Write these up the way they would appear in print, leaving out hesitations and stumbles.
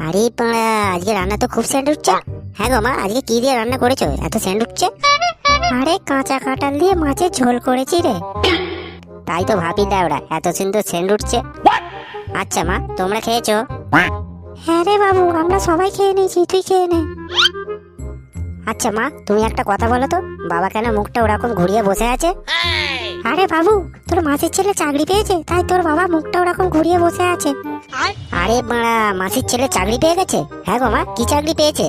আরে পাড়া, আজকে রান্না তো খুব সেন্ট উঠছে। হ্যাঁ গো মা, আজকে কি দিয়ে রান্না করেছো এত সেন্ট উঠছে? আরে কাঁচা কাঁঠাল দিয়ে মাছের ঝোল করেছি রে। তাই তো ভাবি ওরা এত সুন্দর সেন্ট উঠছে। আচ্ছা মা, তোমরা খেয়েছো? হ্যাঁ রে বাবু, আমরা সবাই খেয়ে নিয়েছি, তুই খেয়ে নে। আচ্ছা মা, তুমি একটা কথা বলো তো, বাবা কেন মুখটা ওরকম ঘুরিয়ে বসে আছে? আরে বাবু, তোর মাসির ছেলে চাকরি পেয়েছে, তাই তোর বাবা মুখটা ওরকম ঘুরিয়ে বসে আছে। আরে মারা, মাসির ছেলে চাকরি পেয়ে গেছে? হ্যাঁ গো মা, কি চাকরি পেয়েছে?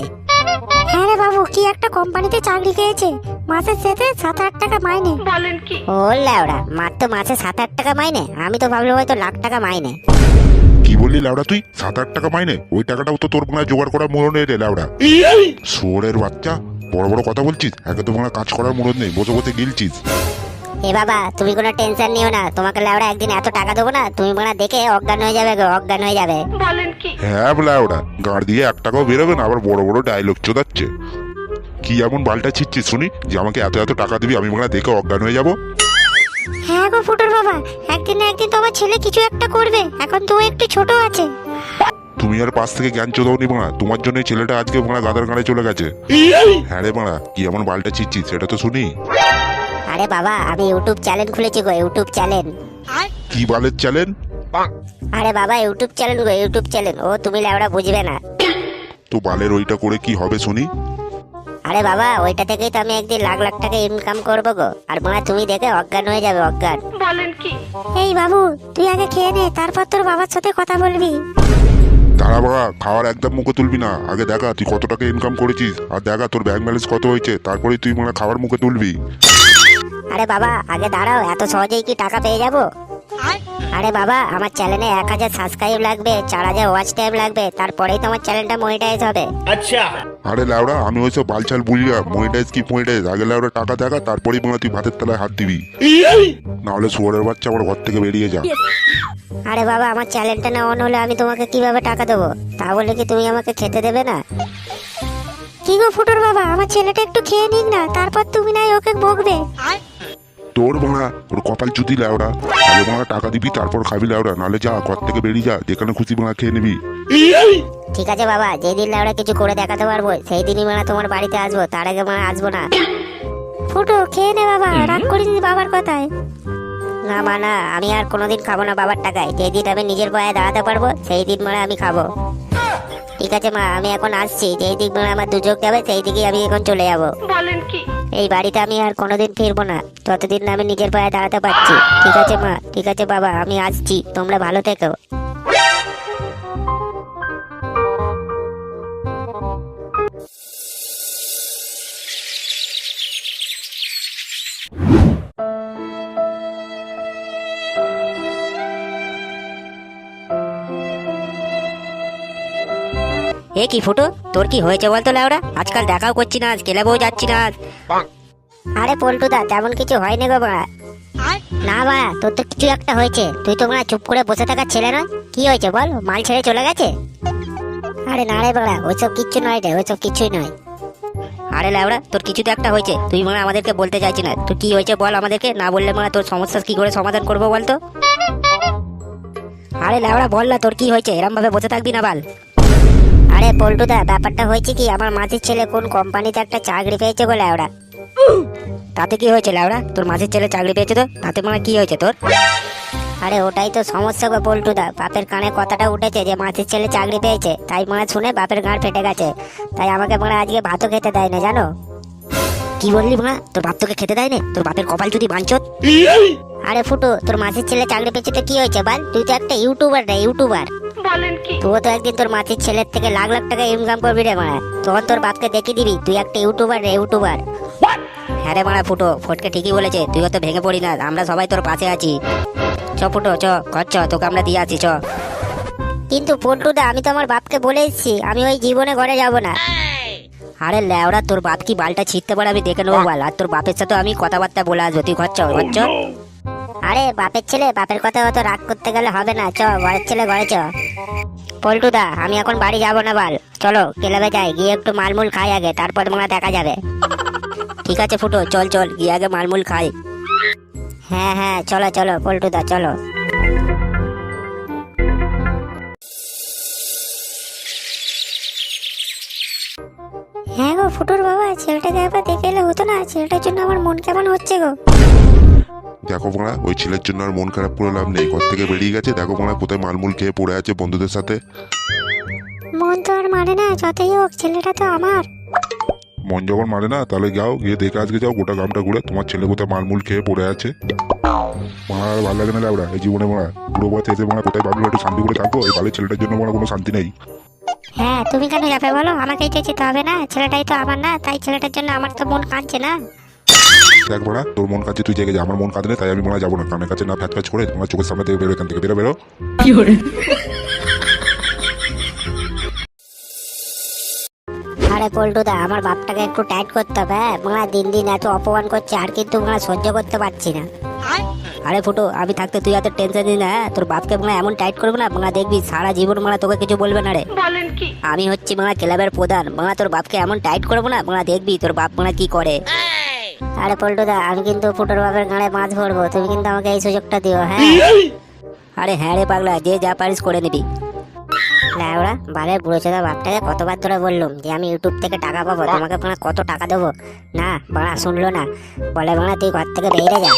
হ্যাঁ রে বাবু, কি একটা কোম্পানিতে চাকরি পেয়েছে, মাসের শেষে 7-8 টাকা মাইনে। বলেন কি? ও ল্যাওড়া, মাত্র মাসে 7-8 টাকা মাইনে? আমি তো ভাবলাম হয়তো লাখ টাকা মাইনে। কি বললি লাউডা তুই? 7-8 টাকা মাইনে? ওই টাকাটাও তো তোর মনে জোগাড় করার মুরো নেই রে লাউডা। শুয়োরের বাচ্চা, বড় বড় কথা বলছিস, একে তো মনে কাজ করার মুরো নেই, বসে বসে গিলছিস। এ বাবা, তুমি কোনো টেনশন নিও না, তোমাকে ল্যাওড়া একদিন এত টাকা দেবো না, তুমি মনে দেখে অজ্ঞান হয়ে যাবে গো, অজ্ঞান হয়ে যাবে। বলেন কি? হ্যাঁ লাউডা, গাঁড় দিয়ে 1 টাকাও বেরোবে না, আবার বড় বড় ডায়লগ চোদাচ্ছে। কি এমন বালটা ছিচ্ছিস শুনি যে আমাকে এত এত টাকা দিবি, আমি মনে দেখে অজ্ঞান হয়ে যাবো? হ্যাঁ গো ফুটোর বাবা, একদিন না একদিন তো আমার ছেলে কিছু একটা করবে, এখন তো ও একটু ছোট আছে। তুমি আর পাশ থেকে জ্ঞান চোদাওনি মারা, তোমার জন্য ছেলেটা আজকে মারা গাদার গাড়ে চলে গেছে। হ্যাঁ রে মারা, কি এমন বালটা ছিচ্ছিস সেটা তো শুনি। আরে বাবা, আমি ইউটিউব চ্যানেল খুলেছি গো, ইউটিউব চ্যানেল। কি বালের চ্যালেন? আরে বাবা, ইউটিউব চ্যানেল গো, ইউটিউব চ্যানেল। ও তুমি ল্যাওড়া বুঝবে না। তো বালের ওইটা করে কি হবে শুনি? আরে বাবা, ওইটা থেকেই তো আমি একদিন লাখ লাখ টাকা ইনকাম করবো গো, আর মা তুমি দেখে অজ্ঞান হয়ে যাবে, অজ্ঞান। বলেন কি? এই বাবু, তুই আগে খেয়ে নে, তারপর তোর বাবার সাথে কথা বলবি। তারা বাবা, খাওয়ার একদম মুখে তুলবি না, আগে দেখা তুই কত টাকা ইনকাম করেছিস, আর দেখা তোর ব্যাংক ব্যালেন্স কত হয়েছে, তারপরে তুই মনে খাওয়ার মুখে তুলবি। আরে বাবা আগে দাঁড়াও, এত সহজেই কি টাকা পেয়ে যাবো? আরে বাবা, আমার চ্যানেলে 1000 সাবস্ক্রাইব লাগবে, 4000 ওয়াচ টাইম লাগবে, তারপরেই তো আমার চ্যানেলটা মনিটাইজ হবে। আরে লাউড়া, আমি ওইসব বালছাল বুঝিয়া মনিটাইজ কি মনিটাইজ, আগে লাউড়া টাকা দেখা, তারপরেই মনে তুই ভাতের তলায় হাত দিবি, না হলে শুয়োরের বাচ্চা আমার ঘর থেকে বেরিয়ে যা। আরে বাবা, আমার চ্যানেলটা না অন হলে আমি তোমাকে কিভাবে টাকা দেবো? তা বলে কি তুমি আমাকে খেতে দেবে না? কি গো ফুটোর বাবা, আমার ছেলেটা একটু খেয়ে নিক না, তারপর তুমি নাই ওকে বকবে। তোর মারা, ওর কপাল চুদি লাউড়া, আগে মারা টাকা দিবি তারপর খাবি লাউড়া, নাহলে যা ঘর থেকে বেরিয়ে যা, যেখানে খুশি মারা খেয়ে নিবি। ঠিক আছে বাবা, যেদিন লাউড়া কিছু করে দেখাতে পারবো সেই দিনই মানে তোমার বাড়িতে আসবো, তার আগে মানে আসবো না। ফুটো খেয়ে নে বাবা, রাগ করিস বাবার কথায়। না মা না, আমি আর কোনোদিন খাবো না বাবার টাকায়, যেদিন আমি নিজের পায়ে দাঁড়াতে পারবো সেই দিন মানে আমি খাবো। ঠিক আছে মা, আমি এখন আসছি, যেই দিক মানে আমার দুচোখ যাবে সেই দিকে আমি এখন চলে যাবো। বলেন কি? এই বাড়িতে আমি আর কোনোদিন ফিরবো না, ততদিন না আমি নিজের পায়ে দাঁড়াতে পারছি। ঠিক আছে মা, ঠিক আছে বাবা, আমি আসছি, তোমরা ভালো থেকো। এ কি ফুটো, তোর কি হয়েছে বলতো ল্যাওড়া? আজকাল দেখাও করছি না, ক্লাবেও যাচ্ছি না। আরে পল্টুদা, তেমন কিছু হয়নি গো বাড়া। না বাড়া, তোর তো কিছু একটা হয়েছে, তুই তো মানে চুপ করে বসে থাকার ছেলে নয়। কি হয়েছে বল, মাল ছেড়ে চলে গেছে? আরে না রে বাড়া, ওইসব কিচ্ছু নয় রে, ওইসব কিছুই নয়। আরে ল্যাওড়া, তোর কিছু তো একটা হয়েছে, তুই মানে আমাদেরকে বলতে চাইছি না, তুই কি হয়েছে বল আমাদেরকে, না বললে মানে তোর সমস্যা কি করে সমাধান করবো বলতো? আরে ল্যাওড়া বল না, তোর কি হয়েছে, এরম ভাবে বসে থাকবি না বাল। আরে পল্টুদা, ব্যাপারটা হয়েছে কি, আমার মাসির ছেলে কোন কোম্পানিতে একটা চাকরি পেয়েছে গো ল্যাওড়া। তাতে কি হয়েছে ল্যাওড়া, তোর মাসির ছেলে চাকরি পেয়েছে তো তাতে মানে কি হয়েছে তোর? আরে ওটাই তো সমস্যা গো পল্টুদা, বাপের কানে কথাটা উঠেছে যে মাসির ছেলে চাকরি পেয়েছে, তাই মানে শুনে বাপের গাঁড় ফেটে গেছে, তাই আমাকে মানে আজকে ভাতও খেতে দেয় না, জানো? কি বললি মা, তোর বাপ তোকে খেতে দেয় না? তোর বাপের কপাল যদি বাঞ্চত। আরে ফুটু, তোর মাসির ছেলে চাকরি পেয়েছে তো কি হয়েছে বল, তুই তো একটা ইউটিউবার রে, ইউটিউবার। বলেন কি? তুই তো একদিন তোর মাসির ছেলের থেকে লাখ লাখ টাকা ইনকাম করবি রে মারা, তখন তোর বাপকে দেখিয়ে দিবি তুই একটা ইউটিউবার রে, ইউটিউবার। হ্যাঁ রে মারা ফুটো, ফটকে ঠিকই বলেছে, তুইও তো ভেঙে পড়ি না, আমরা সবাই তোর পাশে আছি। চ ফুটো চ, ঘর চ, তোকে আমরা দিয়ে আছি চ। কিন্তু পল্টুদা, আমি তো আমার বাপকে বলে এসেছি আমি ওই জীবনে ঘরে যাব না। আরে ল্যাওড়া, তোর বাপ কি বালটা ছিঁড়তে পারে আমি দেখে নেবো বল, আর তোর বাপের সাথে আমি কথাবার্তা বলে আসবো, তুই ঘর চ, ঘর চ। আরে বাপের ছেলে, বাপের কথা অত রাগ করতে গেলে হবে না, চ ঘরের ছেলে ঘরে চ। পল্টুদা, আমি এখন বাড়ি যাব না বাল, চলো ক্লাবে যাই, গিয়ে একটু মালমুল খাই আগে, তারপর মনে দেখা যাবে। ঠিক আছে ফুটো, চল চল, গিয়ে আগে মালমুল খাই। হ্যাঁ হ্যাঁ, চলো চলো পল্টুদা, চলো। ফুটোর বাবা, ছেলেটাকে একবার দেখে এলে হতো না? ছেলেটার জন্য আমার মন কেমন হচ্ছে গো। দেখো মারা, ওই ছেলের জন্য আর মন খারাপ করে লাভ নেই। ঘর থেকে বেরিয়ে গেছে, দেখো মারা কোথায় মালমুল খেয়ে পড়ে আছে বন্ধুদের সাথে। মন তো আর মানে না, যতই হোক ছেলেটা তো আমার। মন যখন মানে না, তাহলে যাও গিয়ে দেখে আজকে যাও গোটা গ্রামটা ঘুরে তোমার ছেলে কোথায় মালমুল খেয়ে পড়ে আছে। মারা আর ভালো লাগে না লাউড়া এই জীবনে। মারা পুরো বয়স এসে মারা কোথায় ভাবলো একটু শান্তি করে থাকবো, এই বালের ছেলেটার জন্য মারা কোনো শান্তি নেই। হ্যাঁ, তুমি কেন যাবে বলো? আমাকেই তো যেতে হবে না? ছেলেটাই তো আমার না, তাই ছেলেটার জন্য আমার তো মন কাঁদছে না। দেখ মারা, তোর মন কাছে তুই জেগে যা, আমার মন কাঁদে না, তাই আমি মারা যাবো না। কানের কাছে না ফ্যাচ ফ্যাচ করে তোমার চোখের সামনে থেকে বেরো, এখান থেকে বেরো বেরো। আরে পল্টুদা, আমার বাপটাকে একটু টাইট করতে হবে। হ্যাঁ মারা, দিন দিন এত অপমান করছে আর কিন্তু মারা সহ্য করতে পারছি না। আরে ফুটো, আমি থাকতে তুই এত টেনশন নিস না। হ্যাঁ? তোর বাপকে মানে এমন টাইট করবে না, মানে দেখবি সারা জীবন মানে তোকে কিছু বলবে না রে। আমি হচ্ছি মানে ক্লাবের প্রধান, মানে তোর বাপকে এমন টাইট করবো না, মানে দেখবি তোর বাপ মানে কি করে। আরে পল্টুদা, আমি কিন্তু ফুটোর বাপের গাঁড়ে মাছ ভরবো, তুমি কিন্তু আমাকে এই সুযোগটা দিও। হ্যাঁ আরে হ্যাঁ রে পাগলা, যে যা পারিস করে নিবি। লাউড়া বালের বুড়ো চোদা বাপটাকে কতবার ধরে বললুম যে আমি ইউটিউব থেকে টাকা পাবো, তোমাকে মানে কত টাকা দেবো। না বাড়া, শুনলো না, বলে বাড়া তুই ঘর থেকে বেরিয়ে যা।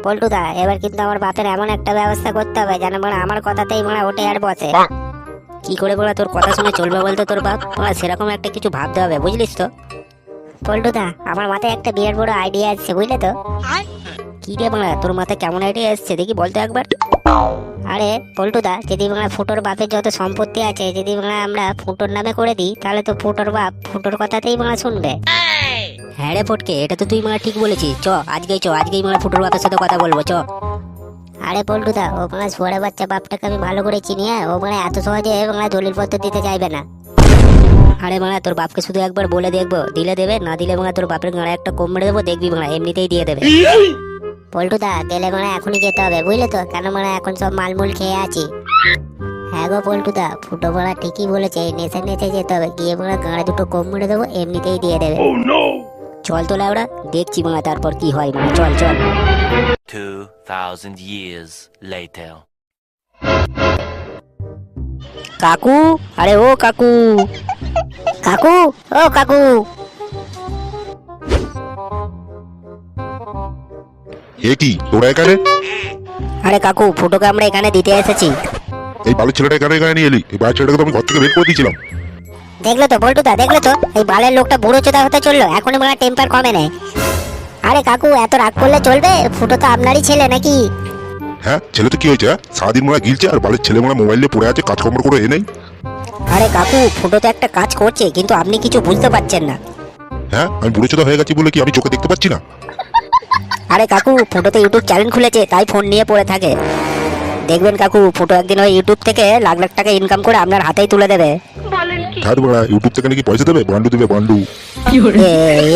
পল্টুদা, এবার কিন্তু আমার বাপের এমন একটা ব্যবস্থা করতে হবে যেন মানে আমার কথাতেই মানে ওঠে আর বসে। কি করে বলা তোর কথা শুনে চলবে বলতো তোর বাপ? মানে সেরকম একটা কিছু ভাবতে হবে, বুঝলিস তো। পল্টুদা, আমার মাথায় একটা বিরাট বড় আইডিয়া আসছে, বুঝলে তো? কি রে বাংলা, তোর মাথায় কেমন আইডিয়া এসছে দেখি বলতো একবার। আরে পল্টুদা, যদি মানে ফুটোর বাপের যত সম্পত্তি আছে যদি মানে আমরা ফুটোর নামে করে দিই, তাহলে তো ফুটোর বাপ ফুটোর কথাতেই মানে শুনবে। হ্যাঁ রে ফটকে, এটা তো তুই মানে ঠিক বলেছিস। আজকেই মানে ফুটোর বাপের সাথে কথা বলবো চ। আরে পল্টুদা, ও মানে সোয়ারে বাচ্চা বাপটাকে আমি ভালো করে চিনি। হ্যাঁ, ও মানে এত সহজে মানে দলিল পত্র দিতে চাইবে না। আরে মানে তোর বাপকে শুধু একবার বলে দেখবো, দিলে দেবে, না দিলে মানে তোর বাপের গাঁড়ে একটা কম মেরে দেবো, দেখবি মানে এমনিতেই দিয়ে দেবে। পল্টুদা, গেলে মানে এখনই যেতে হবে, বুঝলে তো? কেন মানে এখন সব মালমুল খেয়ে আছি। হ্যাঁ গো পল্টুদা, ফুটো বলা ঠিকই বলেছে, নেচে নেচে যেতে হবে, গিয়ে মানে গাঁড়ে দুটো কম মেরে দেবো, এমনিতেই দিয়ে দেবে। চল তো লাউড়া, দেখছি মানে তারপর কি হয়। মানে চল চল। 2000 years later. কাকু, আরে ও কাকু। কাকু, ও কাকু। এ কি তোরা এখানে? আরে কাকু, ফুটোকে আমরা এখানে দিতে এসেছি। এই বালের ছেলেটা এখানে এখানে নিয়ে এলি? এই বালের ছেলেটাকে তো আমি ঘর থেকে বের করে দিয়েছিলাম। দেখলো তো পল্টুদা, দেখলো তো, এই বালের লোকটা বুড়ো চোদা হতে চললো, এখনই মানে টেম্পার কমে নেই। আরে কাকু, এত রাগ করলে চলবে? ফুটো তো আপনারই ছেলে নাকি? হ্যাঁ, ছেলে তো কি হয়েছে? সারাদিন মোড়া গিলছে আর বালের ছেলে মোড়া মোবাইল নিয়ে পড়ে আছে, কাজকর্ম করে এ নেই। আরে কাকু, ফুটো তো একটা কাজ করছে, কিন্তু আপনি কিছু বুঝতে পারছেন না। হ্যাঁ, আমি বুড়ো চোদা হয়ে গেছি বলে কি আমি চোখে দেখতে পাচ্ছি না? আরে কাকু, ফুটো তো ইউটিউব চ্যানেল খুলেছে, তাই ফোন নিয়ে পড়ে থাকে। দেখবেন কাকু, ফুটো একদিন ওই ইউটিউব থেকে লাখ লাখ টাকা ইনকাম করে আপনার হাতেই তুলে দেবে। হ্যাঁ মোড়া, ইউটিউব থেকে নাকি পয়সা দেবে, বান্ডু দেবে বান্ডু।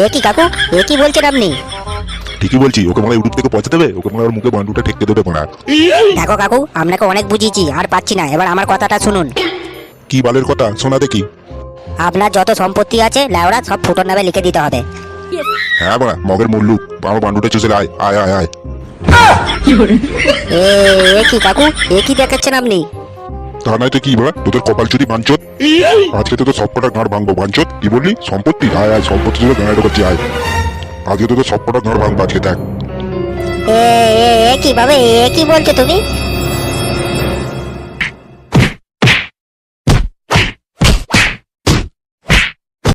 এ কি কাকু, এ কি বলছেন আপনি? ঠিকই বলছি, ওকে মোড়া ইউটিউব থেকে পয়সা দেবে, ওকে মোড়া ওর মুখে বান্ডুটা ঠেকতে দেবে মোড়া। দেখো কাকু, আপনাকে অনেক বুঝিয়েছি, আর পাচ্ছি না, এবার আমার কথাটা শুনুন। কি বালের কথা শোনা দেখি। আপনার যত সম্পত্তি আছে লেওড়া সব ফুটোর নামে লিখে দিতে হবে। হ্যাঁ মোড়া, মগের মুল্লুক, আমার বান্ডুটা চুষে আয় আয় আয় আয়। এ কি কাকু, এ কি দেখাচ্ছেন আপনি? তা নয় তো কি মোড়া, তোদের কপাল চুরি বাঞ্চত। আজকে তো সব কটা গাঁড় ভাঙবো বাঞ্চত। কি বললি? সম্পত্তি? আয় আয়, সম্পত্তি তোদের গাঁড়ে ঢোকাচ্ছি আয়। আজকে তো সব কটা গাঁড় ভাঙবো আজকে, দেখ। এ কি ভাবে, এ কি বলছো তুমি?